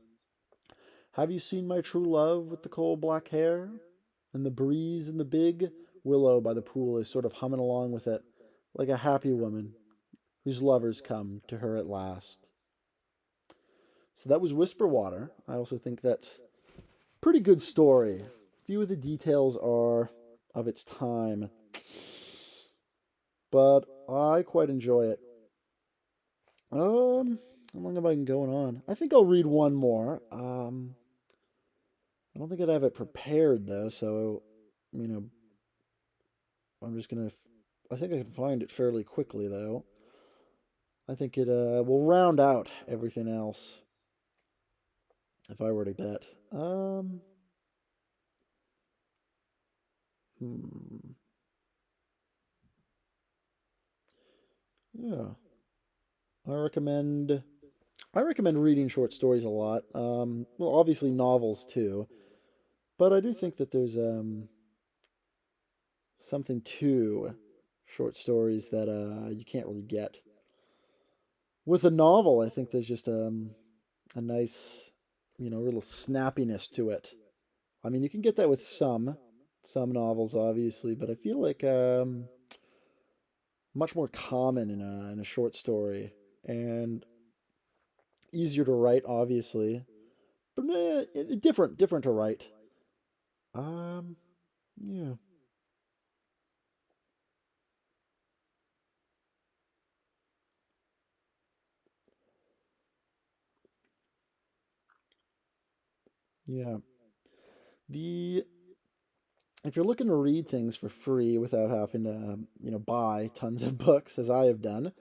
Speaker 1: Have you seen my true love with the coal black hair? And the breeze in the big willow by the pool is sort of humming along with it, like a happy woman whose lovers come to her at last. So that was Whisperwater. I also think that's a pretty good story. Few of the details are of its time, but I quite enjoy it. How long have I been going on? I think I'll read one more. I don't think I'd have it prepared though, so you know, I'm just gonna. I think I can find it fairly quickly though. I think it will round out everything else if I were to bet. Hmm. Yeah, I recommend. I recommend reading short stories a lot. Well, obviously novels too, but I do think that there's something to short stories that you can't really get with a novel. I think there's just a nice, little snappiness to it. I mean, you can get that with some novels, obviously, but I feel like much more common in a short story and easier to write, obviously, but different to write. Um, yeah, yeah. The If you're looking to read things for free without having to, buy tons of books, as I have done,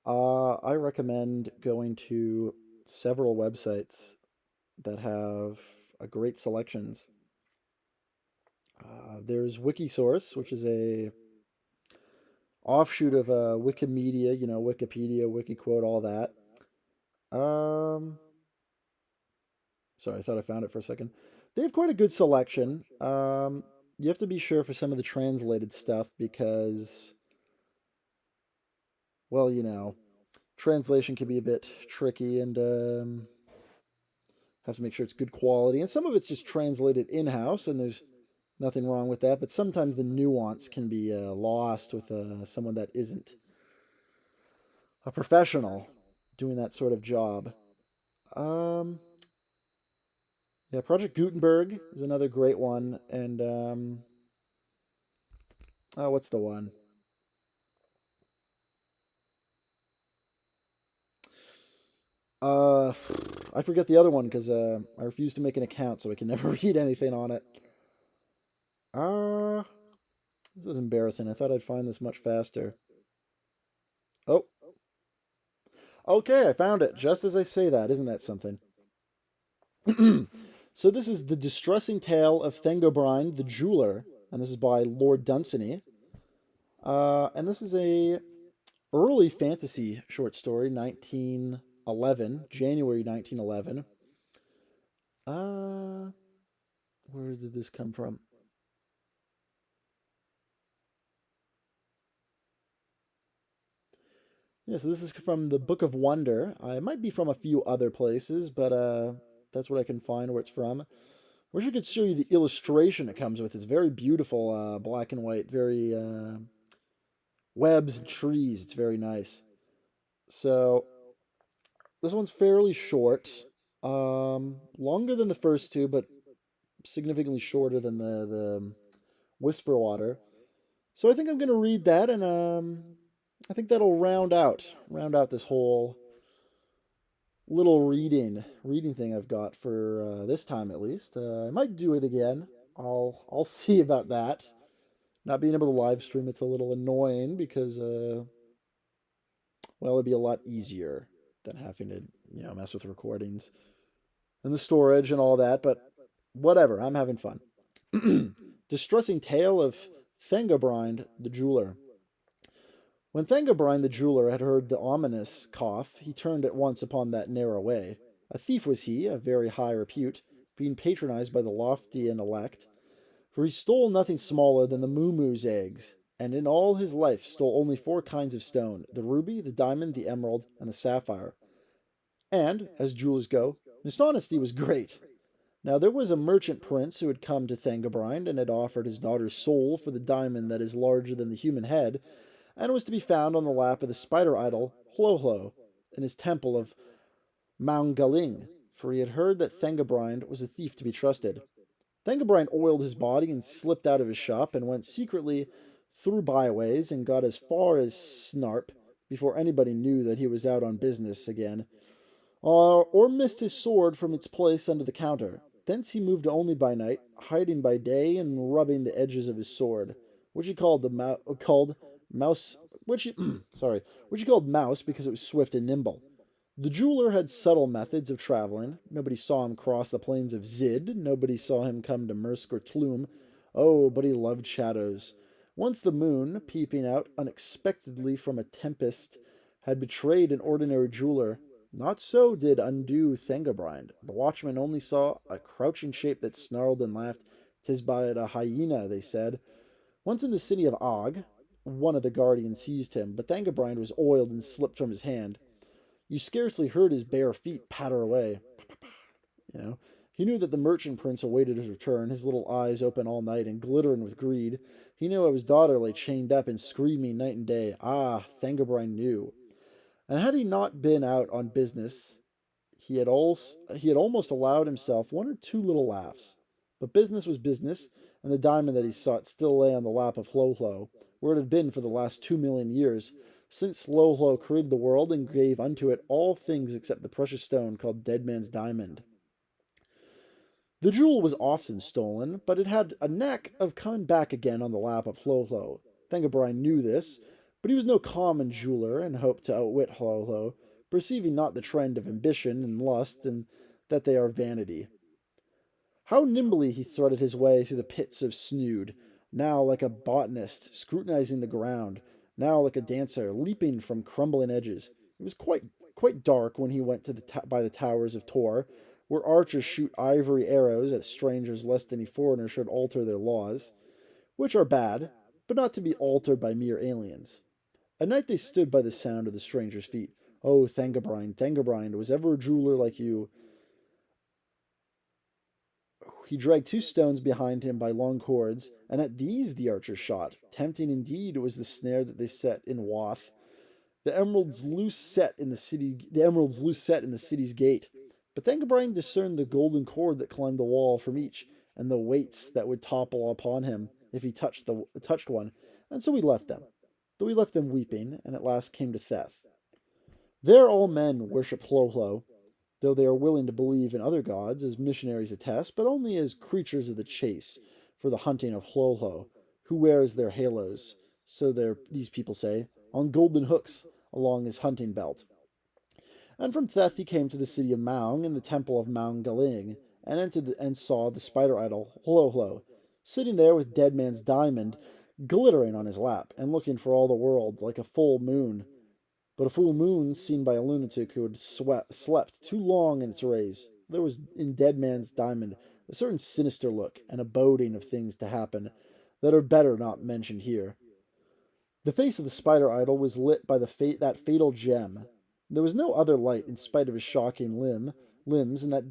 Speaker 1: I recommend going to several websites that have great selections. There's Wikisource, which is a offshoot of Wikimedia, Wikipedia, Wikiquote, all that. Um, Sorry, I thought I found it for a second. They have quite a good selection. You have to be sure for some of the translated stuff because, well, translation can be a bit tricky and have to make sure it's good quality. And some of it's just translated in house, and there's nothing wrong with that. But sometimes the nuance can be lost with someone that isn't a professional doing that sort of job. Um, yeah, Project Gutenberg is another great one, and oh, what's the one? Uh, I forget the other one because I refuse to make an account, so I can never read anything on it. Uh, this is embarrassing. I thought I'd find this much faster. Oh, okay, I found it just as I say that. Isn't that something? So this is The Distressing Tale of Thangobrind the Jeweler, and this is by Lord Dunsany. And this is a early fantasy short story, 1911, January 1911. Uh, where did this come from? Yeah, so this is from the Book of Wonder. It might be from a few other places, but that's what I can find where it's from. I wish I could show you the illustration it comes with. It's very beautiful, black and white, very webs and trees. It's very nice. So this one's fairly short, longer than the first two, but significantly shorter than the Whisper Water. So I think I'm gonna read that, and I think that'll round out this whole little reading thing I've got for this time at least. I might do it again. I'll see about that. Not being able to live stream, it's a little annoying because well, it'd be a lot easier than having to mess with recordings and the storage and all that. But whatever, I'm having fun. Distressing Tale of Thangobrind the Jeweler. When Thangobrind the jeweler had heard the ominous cough, he turned at once upon that narrow way. A thief was he, of very high repute, being patronized by the lofty and elect, for he stole nothing smaller than the moo eggs, and in all his life stole only four kinds of stone, the ruby, the diamond, the emerald, and the sapphire. And, as jewelers go, his honesty was great. Now there was a merchant prince who had come to Thangobrind and had offered his daughter's soul for the diamond that is larger than the human head, and was to be found on the lap of the spider idol Hlohlo in his temple of Maungaling, for he had heard that Thangobrind was a thief to be trusted. Thangobrind oiled his body and slipped out of his shop and went secretly through byways and got as far as Snarp before anybody knew that he was out on business again, or missed his sword from its place under the counter. Thence he moved only by night, hiding by day and rubbing the edges of his sword, which he called called mouse, which he, which he called mouse because it was swift and nimble. The jeweler had subtle methods of traveling. Nobody saw him cross the plains of Zid. Nobody saw him come to Mursk or Tlum. Oh, but he loved shadows. Once the moon, peeping out unexpectedly from a tempest, had betrayed an ordinary jeweler. Not so did undo Thangobrind. The watchman only saw a crouching shape that snarled and laughed. "'Tis but a hyena," they said. Once in the city of Og, one of the guardians seized him, but Thangobrind was oiled and slipped from his hand. You scarcely heard his bare feet patter away. He knew that the merchant prince awaited his return, his little eyes open all night and glittering with greed. He knew how his daughter lay chained up and screaming night and day. Ah, Thangobrind knew. And had he not been out on business, he had almost allowed himself one or two little laughs. But business was business, and the diamond that he sought still lay on the lap of Hlohlo, where it had been for the last 2,000,000 years, since Hlohlo created the world and gave unto it all things except the precious stone called Dead Man's Diamond. The jewel was often stolen, but it had a knack of coming back again on the lap of Hlohlo. Thangobrind knew this, but he was no common jeweler and hoped to outwit Hlohlo. perceiving not the trend of ambition and lust, and that they are vanity. How nimbly he threaded his way through the pits of snood, now like a botanist scrutinizing the ground, now like a dancer leaping from crumbling edges. It was quite dark when he went to by the towers of Tor, where archers shoot ivory arrows at strangers lest any foreigner should alter their laws, which are bad, but not to be altered by mere aliens. At night they stood by the sound of the stranger's feet. Oh, Thangobrind, Thangobrind, was ever a jeweler like you? He dragged 2 stones behind him by long cords, and at these the archers shot. Tempting indeed was the snare that they set in Wath. The emeralds loose set in the city's gate. But Thangobrind discerned the golden cord that climbed the wall from each, and the weights that would topple upon him if he touched one, and so he left them. Though he left them weeping, and at last came to Theth. There all men worship Hlolo, though they are willing to believe in other gods, as missionaries attest, but only as creatures of the chase, for the hunting of Hlolo, who wears their halos, so these people say, on golden hooks along his hunting belt. And from Theth he came to the city of Maung and the temple of Maung Galing, and entered and saw the spider idol Hlolo, sitting there with Dead Man's diamond glittering on his lap, and looking for all the world like a full moon. But a full moon seen by a lunatic who had slept too long in its rays. There was in Dead Man's diamond a certain sinister look, and a boding of things to happen that are better not mentioned here. The face of the spider idol was lit by that fatal gem. There was no other light in spite of his shocking limbs and that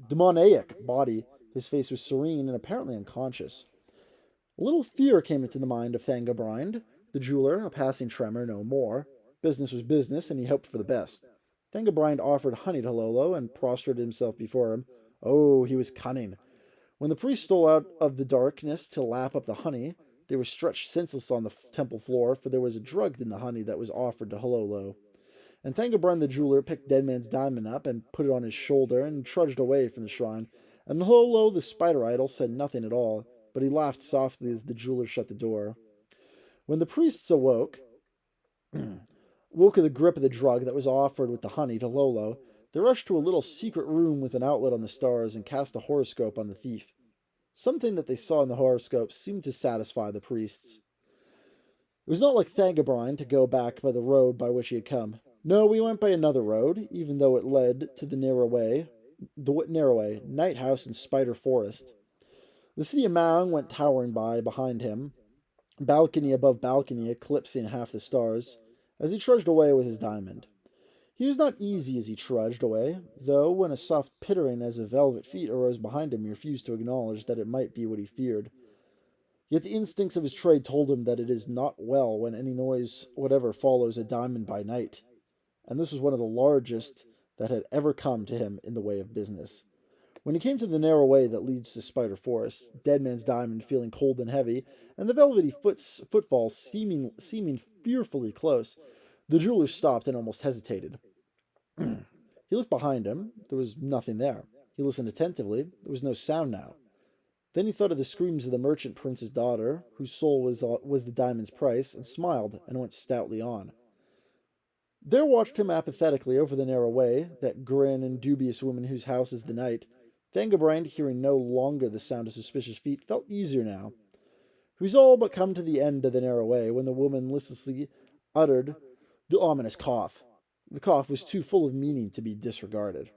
Speaker 1: demoniac body. His face was serene and apparently unconscious. A little fear came into the mind of Thangobrind, the jeweler, a passing tremor, no more. Business was business, and he hoped for the best. Thangobrind offered honey to Hlolo and prostrated himself before him. Oh, he was cunning. When the priest stole out of the darkness to lap up the honey, they were stretched senseless on the temple floor, for there was a drug in the honey that was offered to Hlolo. And Thangobrind the jeweler picked Dead Man's diamond up and put it on his shoulder and trudged away from the shrine. And Hlolo the spider idol said nothing at all, but he laughed softly as the jeweler shut the door. When the priests woke of the grip of the drug that was offered with the honey to Hlolo, they rushed to a little secret room with an outlet on the stars and cast a horoscope on the thief. Something that they saw in the horoscope seemed to satisfy the priests. It was not like Thangobrind to go back by the road by which he had come. No, we went by another road, even though it led to the narrow way, night house in Spider Forest. The city of Maung went towering behind him, balcony above balcony eclipsing half the stars, as he trudged away with his diamond. He was not easy as he trudged away, though when a soft pittering as of velvet feet arose behind him, he refused to acknowledge that it might be what he feared. Yet the instincts of his trade told him that it is not well when any noise whatever follows a diamond by night, and this was one of the largest that had ever come to him in the way of business. When he came to the narrow way that leads to Spider Forest, Dead Man's diamond feeling cold and heavy, and the velvety footfalls seeming fearfully close, the jeweler stopped and almost hesitated. He looked behind him. There was nothing there. He listened attentively. There was no sound now. Then he thought of the screams of the merchant prince's daughter, whose soul was the diamond's price, and smiled and went stoutly on. There watched him apathetically over the narrow way, that grim and dubious woman whose house is the night. Thangobrind, hearing no longer the sound of suspicious feet, felt easier now. He was all but come to the end of the narrow way when the woman listlessly uttered the ominous cough. The cough was too full of meaning to be disregarded.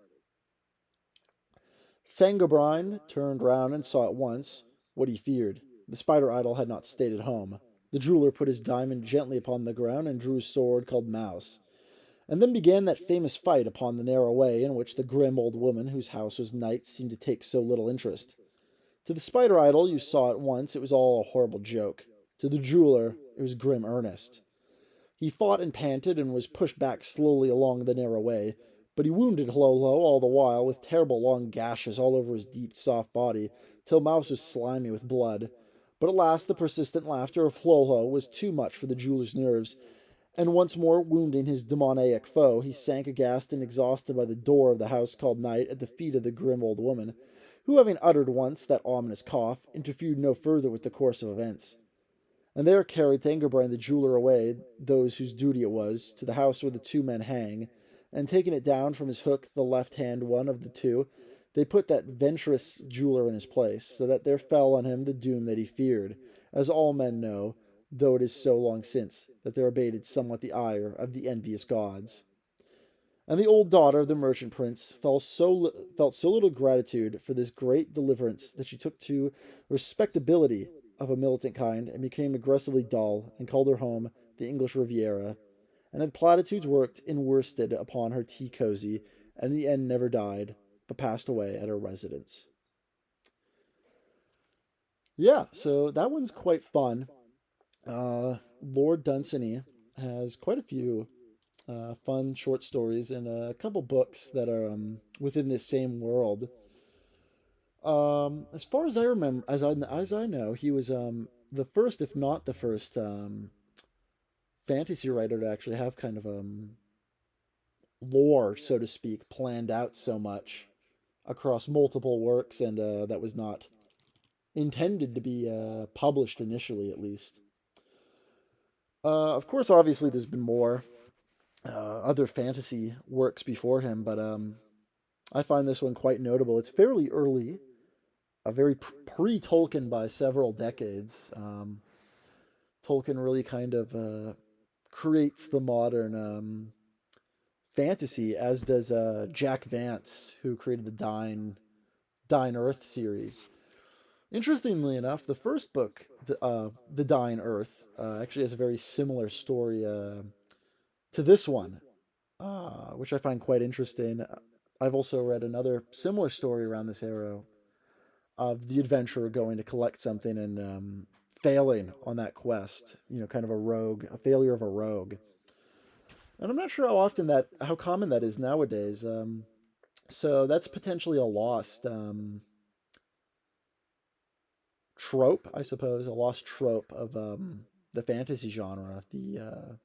Speaker 1: Thangobrind turned round and saw at once what he feared. The spider idol had not stayed at home. The jeweler put his diamond gently upon the ground and drew his sword called Mouse. And then began that famous fight upon the narrow way in which the grim old woman whose house was night seemed to take so little interest. To the spider idol you saw at once it was all a horrible joke. To the jeweler it was grim earnest. He fought and panted and was pushed back slowly along the narrow way, but he wounded Hlolo all the while with terrible long gashes all over his deep soft body, till Mouse was slimy with blood. But at last the persistent laughter of Hlolo was too much for the jeweler's nerves, and once more wounding his demoniac foe, he sank aghast and exhausted by the door of the house called Night at the feet of the grim old woman, who, having uttered once that ominous cough, interfered no further with the course of events. And there carried Thangobrind the jeweler away, those whose duty it was, to the house where the two men hang, and taking it down from his hook, the left hand one of the two, they put that venturous jeweler in his place, so that there fell on him the doom that he feared, as all men know, though it is so long since, that there abated somewhat the ire of the envious gods. And the old daughter of the merchant prince felt so little gratitude for this great deliverance that she took to respectability of a militant kind and became aggressively dull and called her home the English Riviera, and had platitudes worked in worsted upon her tea cosy, and in the end never died, but passed away at her residence. Yeah, so that one's quite fun. Lord Dunsany has quite a few fun short stories and a couple books that are within this same world. As far as I remember, as I know, he was the first, if not the first, fantasy writer to actually have kind of lore, so to speak, planned out so much across multiple works, and that was not intended to be published initially, at least. Of course, obviously, there's been more other fantasy works before him, but I find this one quite notable. It's fairly early, very pre Tolkien by several decades. Tolkien really kind of creates the modern fantasy, as does Jack Vance, who created the Dine Earth series. Interestingly enough, the first book, the Dine Earth, actually has a very similar story to this one, which I find quite interesting. I've also read another similar story around this era of the adventurer going to collect something and failing on that quest. Kind of a failure of a rogue. And I'm not sure how common that is nowadays. So that's potentially a lost trope, I suppose, a lost trope of the fantasy genre, the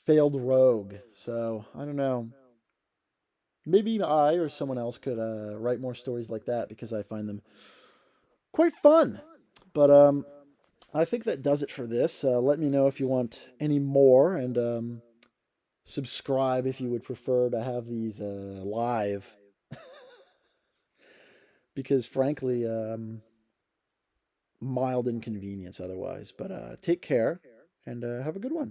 Speaker 1: failed rogue. So I don't know. Maybe I or someone else could write more stories like that because I find them quite fun. But I think that does it for this. Let me know if you want any more, and subscribe if you would prefer to have these live, because frankly, mild inconvenience otherwise. But take care and have a good one.